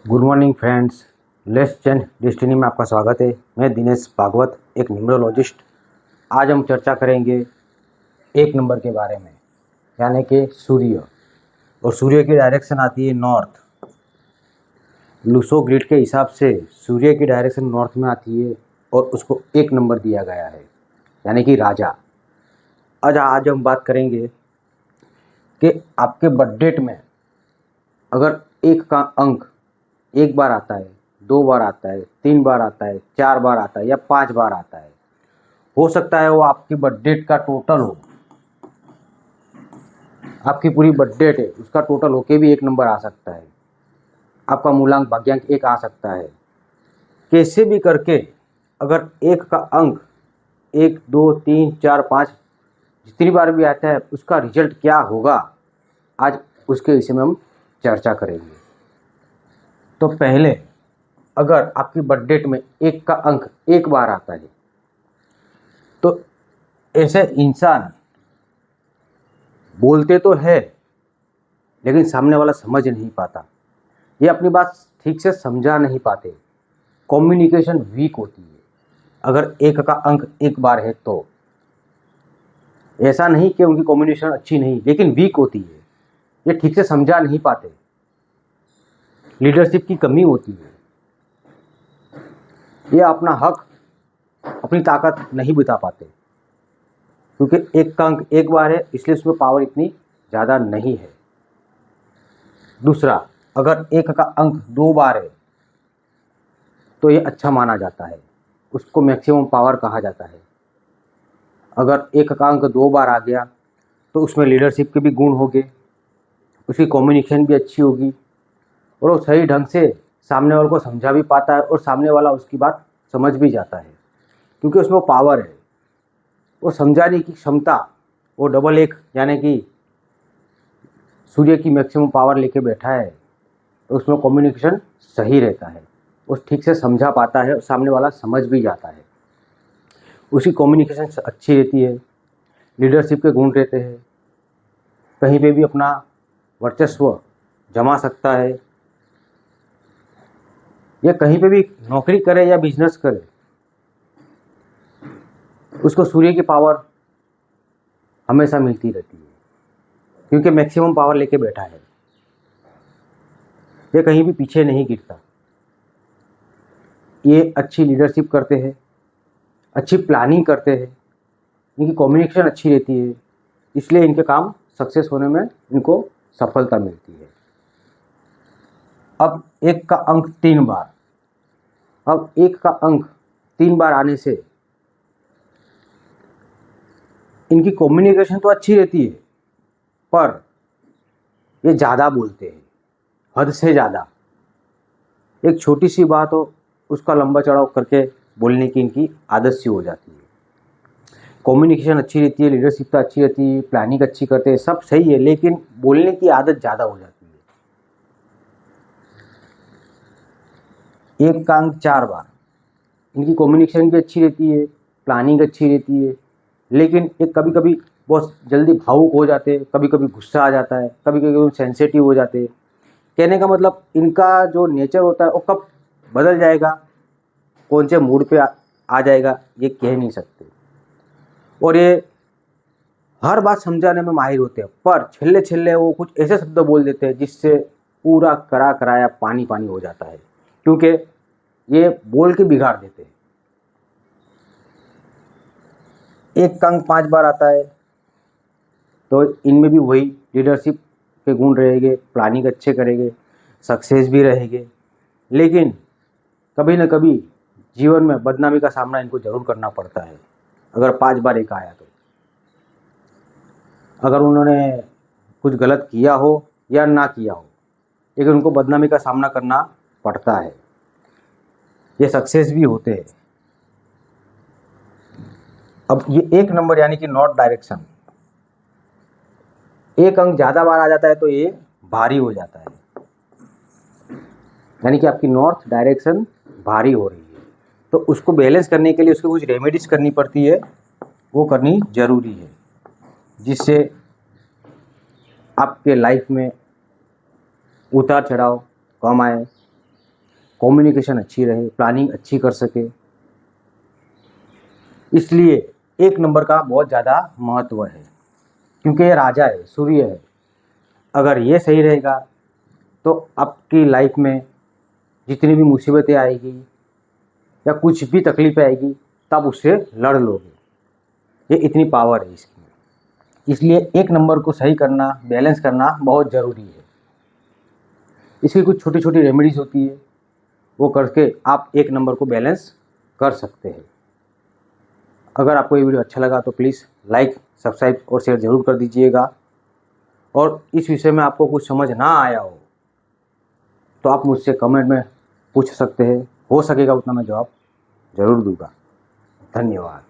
Good morning friends, let's change destiny में आपका स्वागत है। मैं दिनेश भागवत, एक न्यूमरोलॉजिस्ट। आज हम चर्चा करेंगे एक नंबर के बारे में, यानी कि सूर्य। और सूर्य की डायरेक्शन आती है नॉर्थ। लूसो ग्रिड के हिसाब से सूर्य की डायरेक्शन नॉर्थ में आती है और उसको एक नंबर दिया गया है, यानी कि राजा। आज हम बात करेंगे कि आपके बर्थ डेट में अगर एक का अंक एक बार आता है, दो बार आता है, तीन बार आता है, चार बार आता है या पांच बार आता है, हो सकता है वो आपकी बर्थ डेट का टोटल हो। आपकी पूरी बर्थ डेट है, उसका टोटल होके भी एक नंबर आ सकता है। आपका मूलांक भाग्यांक एक आ सकता है। कैसे भी करके अगर एक का अंक एक, दो, तीन, चार, पाँच जितनी बार भी आता है, उसका रिजल्ट क्या होगा, आज उसके विषय में हम चर्चा करेंगे। तो पहले, अगर आपकी बर्थ डेट में एक का अंक एक बार आता है तो ऐसे इंसान बोलते तो है लेकिन सामने वाला समझ नहीं पाता, ये अपनी बात ठीक से समझा नहीं पाते। कम्युनिकेशन वीक होती है अगर एक का अंक एक बार है तो। ऐसा नहीं कि उनकी कम्युनिकेशन अच्छी नहीं, लेकिन वीक होती है, ये ठीक से समझा नहीं पाते। लीडरशिप की कमी होती है, ये अपना हक, अपनी ताकत नहीं बता पाते, क्योंकि एक का अंक एक बार है इसलिए उसमें पावर इतनी ज़्यादा नहीं है। दूसरा, अगर एक का अंक दो बार है तो ये अच्छा माना जाता है, उसको मैक्सिमम पावर कहा जाता है। अगर एक का अंक दो बार आ गया तो उसमें लीडरशिप के भी गुण होंगे, उसकी कम्युनिकेशन भी अच्छी होगी और वो सही ढंग से सामने वाले को समझा भी पाता है और सामने वाला उसकी बात समझ भी जाता है, क्योंकि उसमें पावर है। वो समझाने की क्षमता वो डबल एक, यानी कि सूर्य की मैक्सिमम पावर लेके बैठा है, तो उसमें कम्युनिकेशन सही रहता है, वो ठीक से समझा पाता है और सामने वाला समझ भी जाता है। उसकी कम्युनिकेशन अच्छी रहती है, लीडरशिप के गुण रहते हैं, कहीं पे भी अपना वर्चस्व जमा सकता है। या कहीं पे भी नौकरी करे या बिजनेस करे, उसको सूर्य की पावर हमेशा मिलती रहती है, क्योंकि मैक्सिमम पावर लेके बैठा है। ये कहीं भी पीछे नहीं गिरता। ये अच्छी लीडरशिप करते हैं, अच्छी प्लानिंग करते हैं, इनकी कम्युनिकेशन अच्छी रहती है, इसलिए इनके काम सक्सेस होने में इनको सफलता मिलती है। अब एक का अंक तीन बार, अब एक का अंक तीन बार आने से इनकी कम्युनिकेशन तो अच्छी रहती है, पर ये ज़्यादा बोलते हैं, हद से ज़्यादा। एक छोटी सी बात हो उसका लंबा चढ़ाव करके बोलने की इनकी आदत सी हो जाती है। कम्युनिकेशन अच्छी रहती है, लीडरशिप अच्छी रहती है, प्लानिंग अच्छी करते हैं, सब सही है, लेकिन बोलने की आदत ज़्यादा हो जाती है। एक का अंक चार बार, इनकी कम्युनिकेशन भी अच्छी रहती है, प्लानिंग अच्छी रहती है, लेकिन ये कभी कभी बहुत जल्दी भावुक हो जाते हैं, कभी कभी गुस्सा आ जाता है, कभी कभी सेंसिटिव हो जाते हैं। कहने का मतलब इनका जो नेचर होता है वो कब बदल जाएगा, कौन से मूड पे आ जाएगा, ये कह नहीं सकते। और ये हर बात समझाने में माहिर होते हैं, पर छिल्ले छिल्ले वो कुछ ऐसे शब्द बोल देते हैं जिससे पूरा करा कराया पानी पानी हो जाता है, क्योंकि ये बोल के बिगाड़ देते हैं। एक का अंक पांच बार आता है तो इनमें भी वही लीडरशिप के गुण रहेंगे, प्लानिंग अच्छे करेंगे, सक्सेस भी रहेंगे, लेकिन कभी ना कभी जीवन में बदनामी का सामना इनको जरूर करना पड़ता है अगर पांच बार एक आया तो। अगर उन्होंने कुछ गलत किया हो या ना किया हो, लेकिन उनको बदनामी का सामना करना पड़ता है, ये सक्सेस भी होते हैं। अब ये एक नंबर यानी कि नॉर्थ डायरेक्शन, एक अंक ज़्यादा बार आ जाता है तो ये भारी हो जाता है, यानी कि आपकी नॉर्थ डायरेक्शन भारी हो रही है, तो उसको बैलेंस करने के लिए उसको कुछ रेमेडीज करनी पड़ती है, वो करनी ज़रूरी है, जिससे आपके लाइफ में उतार चढ़ाव कम आए, कम्युनिकेशन अच्छी रहे, प्लानिंग अच्छी कर सके। इसलिए 1 नंबर का बहुत ज़्यादा महत्व है, क्योंकि ये राजा है, सूर्य है। अगर ये सही रहेगा तो आपकी लाइफ में जितनी भी मुसीबतें आएगी या कुछ भी तकलीफें आएगी तब उससे लड़ लोगे। ये इतनी पावर है इसकी। इसलिए 1 नंबर को सही करना, बैलेंस करना बहुत ज़रूरी है। इसकी कुछ छोटी छोटी रेमेडीज़ होती है, वो करके आप 1 नंबर को बैलेंस कर सकते हैं। अगर आपको ये वीडियो अच्छा लगा तो प्लीज़ लाइक, सब्सक्राइब और शेयर ज़रूर कर दीजिएगा। और इस विषय में आपको कुछ समझ ना आया हो तो आप मुझसे कमेंट में पूछ सकते हैं, हो सकेगा उतना मैं जवाब ज़रूर दूंगा। धन्यवाद।